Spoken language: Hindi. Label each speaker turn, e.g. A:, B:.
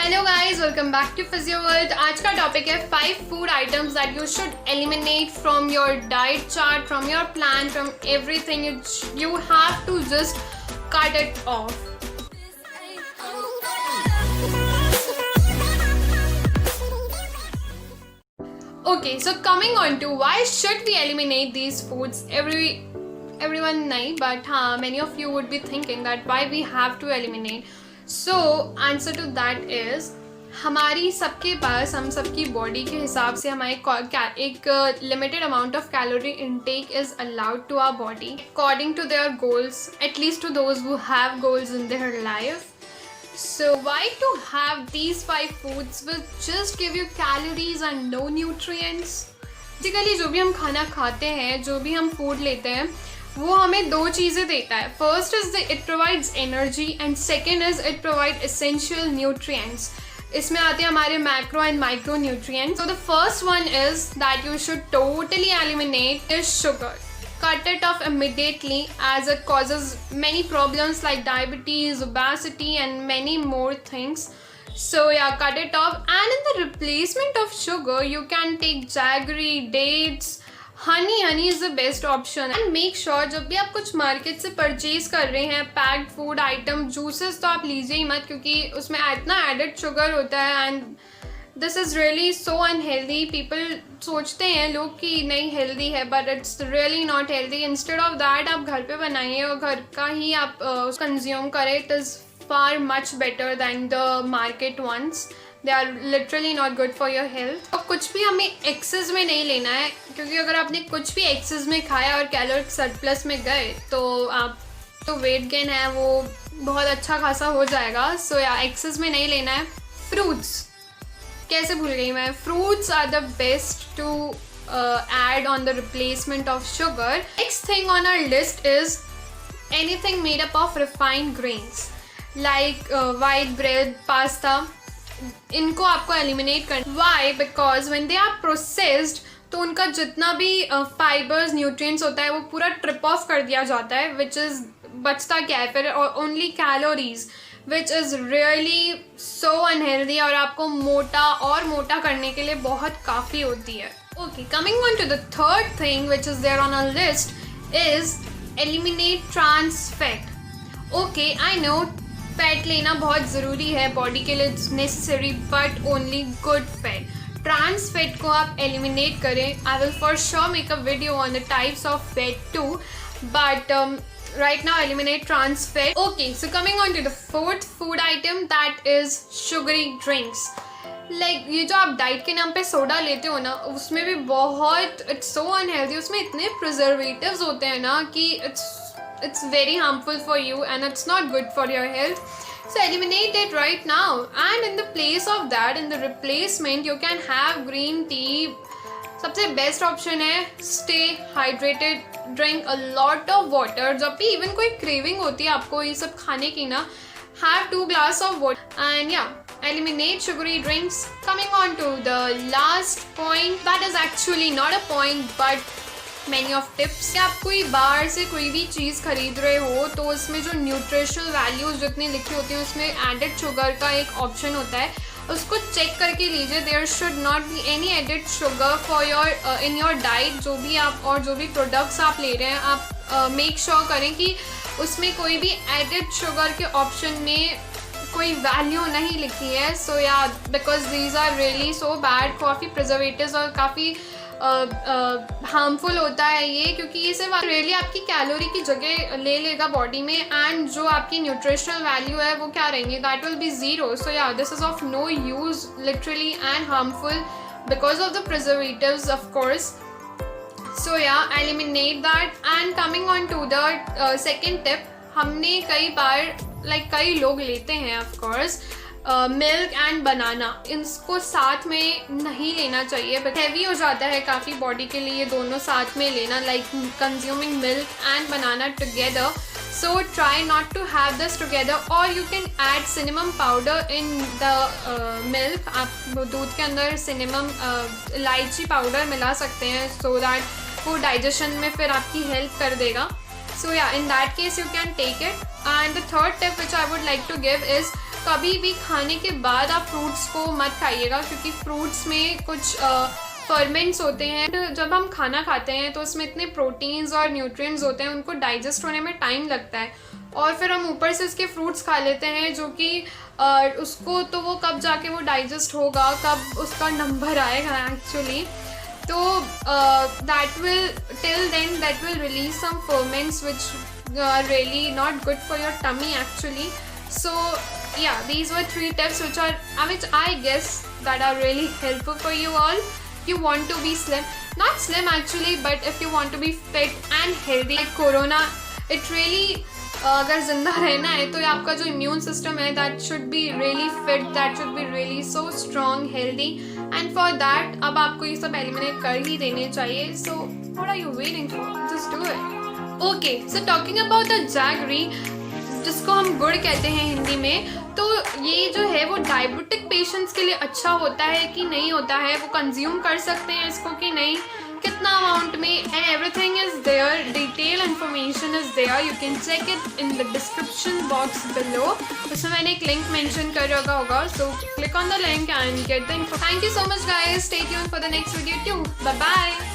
A: Hello guys, welcome back to physio world. आज का टॉपिक है 5 food items that you should eliminate from your diet chart, from your plan, from everything. You have to just cut it off. Okay, so coming on to why should we eliminate these foods? Everyone nahi, but many of you would be thinking that why we have to eliminate. So answer to that is हमारी सबके पास, हम सबकी बॉडी के हिसाब से हमारे एक limited amount of calorie intake is allowed to our body according to their goals, at least to those who have goals in their life. So why to have these 5 foods will just give you calories and no nutrients? Basically जो भी हम खाना खाते हैं, जो भी हम फूड लेते हैं, वो हमें 2 चीज़ें देता है. First is it provides energy and second is it provide essential nutrients. इसमें आते हैं हमारे macro and micro nutrients. So the first one is that you should totally eliminate is sugar. Cut it off immediately as it causes many problems like diabetes, obesity and many more things. So yeah, cut it off. And in the replacement of sugar, you can take jaggery, dates, honey. Honey is the best option. And make sure जब भी आप कुछ मार्केट से परचेज कर रहे हैं पैक्ड फूड आइटम, जूसेस तो आप लीजिए ही मत, क्योंकि उसमें इतना एडेड शुगर होता है and this is really so unhealthy. People सोचते हैं लोग कि नहीं हेल्दी है, but it's really not healthy. Instead of that आप घर पे बनाइए और घर का ही आप कंज्यूम करें. It is far much better than the market ones. They are literally not good for your health. और कुछ भी हमें एक्सेस में नहीं लेना है, क्योंकि अगर आपने कुछ भी एक्सेस में खाया और कैलोरी सरप्लस में गए तो आप तो वेट गेन है वो बहुत अच्छा खासा हो जाएगा. सो या एक्सेस में नहीं लेना है. फ्रूट्स कैसे भूल गई मैं. Fruits are the best to add on the replacement of sugar. Next thing on our list is anything made up of refined grains like white bread, pasta. इनको आपको eliminate करना. Why? Because when they are processed तो उनका जितना भी फाइबर्स न्यूट्रिएंट्स होता है वो पूरा ट्रिप ऑफ कर दिया जाता है, विच इज़ बचता क्या है फिर only calories, which is really so unhealthy और आपको मोटा करने के लिए बहुत काफ़ी होती है. Okay, coming on to the third thing which is there on our list is eliminate trans fat. Okay, I know fat लेना बहुत ज़रूरी है बॉडी के लिए, it's necessary, but only good fat. Trans fat को आप एलिमिनेट करें. I will for sure make a video on the types of fat too, but right now eliminate trans fat. Okay, so coming on to the fourth food item, that is sugary drinks. Like ये जो आप डाइट के नाम पे सोडा लेते हो ना, उसमें भी बहुत इट्स सो अनहेल्दी. उसमें इतने प्रिजर्वेटिव्स होते हैं ना कि it's very harmful for you and it's not good for your health. So eliminate it right now. And in the place of that, in the replacement, you can have green tea. सबसे बेस्ट ऑप्शन है. Stay hydrated, drink a lot of water. जब भी इवन कोई क्रेविंग होती है आपको ये सब खाने की ना, have 2 glass of water and या eliminate sugary drinks. Coming on to the last point, that is actually not a point but many of tips. आप कोई बाहर से कोई भी चीज़ खरीद रहे हो तो उसमें जो न्यूट्रिशनल वैल्यूज जितनी लिखी होती हैं उसमें एडेड शुगर का एक ऑप्शन होता है, उसको चेक करके लीजिए. There should not be any added sugar for your in your diet. जो भी आप और जो भी प्रोडक्ट्स आप ले रहे हैं, आप मेक श्योर करें कि उसमें कोई भी एडेड शुगर के ऑप्शन में कोई वैल्यू नहीं लिखी है. सो या because these are really so bad. काफ़ी प्रिजर्वेटिव्स और काफ़ी हार्मफुल होता है ये, क्योंकि ये सिर्फ रियली आपकी कैलोरी की जगह ले लेगा बॉडी में, एंड जो आपकी न्यूट्रिशनल वैल्यू है वो क्या रहेंगे, that will be zero. So या this is of no use literally and harmful because of the preservatives of course. So या eliminate that. And coming on to the second tip, हमने कई बार कई लोग लेते हैं of course milk and banana. इसको साथ में नहीं लेना चाहिए, बट हैवी हो जाता है काफ़ी बॉडी के लिए दोनों साथ में लेना, like consuming milk and banana together. So try not to have this together. और you can add cinnamon powder in the milk. आप दूध के अंदर सिनेमम इलायची पाउडर मिला सकते हैं, सो दैट वो डाइजेशन में फिर आपकी हेल्प कर देगा. So yeah, in that case you can take it. And the third tip which I would like to give is कभी भी खाने के बाद आप फ्रूट्स को मत खाइएगा, क्योंकि फ्रूट्स में कुछ फर्मेंट्स होते हैं। जब हम खाना खाते हैं तो उसमें इतने प्रोटीन्स और न्यूट्रिएंट्स होते हैं, उनको डाइजेस्ट होने में टाइम लगता है, और फिर हम ऊपर से इसके फ्रूट्स खा लेते हैं जो कि उसको तो वो कब जाके वो डाइजेस्ट होगा, कब उसका नंबर आएगा एक्चुअली। तो that will till then that will release some ferments which are really not good for your tummy actually. So yeah, these were 3 tips which I guess that are really helpful for you all. You want to be slim, not slim actually, but if you want to be fit and healthy. Like corona, it really अगर जिंदा रहना है तो आपका जो इम्यून सिस्टम है that should be really fit, that should be really so strong, healthy, and for that अब आपको ये सब एलिमिनेट कर ही देने चाहिए। So what are you waiting for, just do it. Okay, so talking about the jaggery, जिसको हम गुड़ कहते हैं हिंदी में, तो ये जो है वो डायबिटिक पेशेंट्स के लिए अच्छा होता है कि नहीं होता है, वो कंज्यूम कर सकते हैं इसको कि नहीं, कितना अमाउंट में, and everything is there, detail information is there, you can check it in the description box below. उसमें मैंने एक लिंक मेंशन कर रखा होगा, so click on the link and get the info. Thank you so much guys, stay tuned for the next video too, bye bye.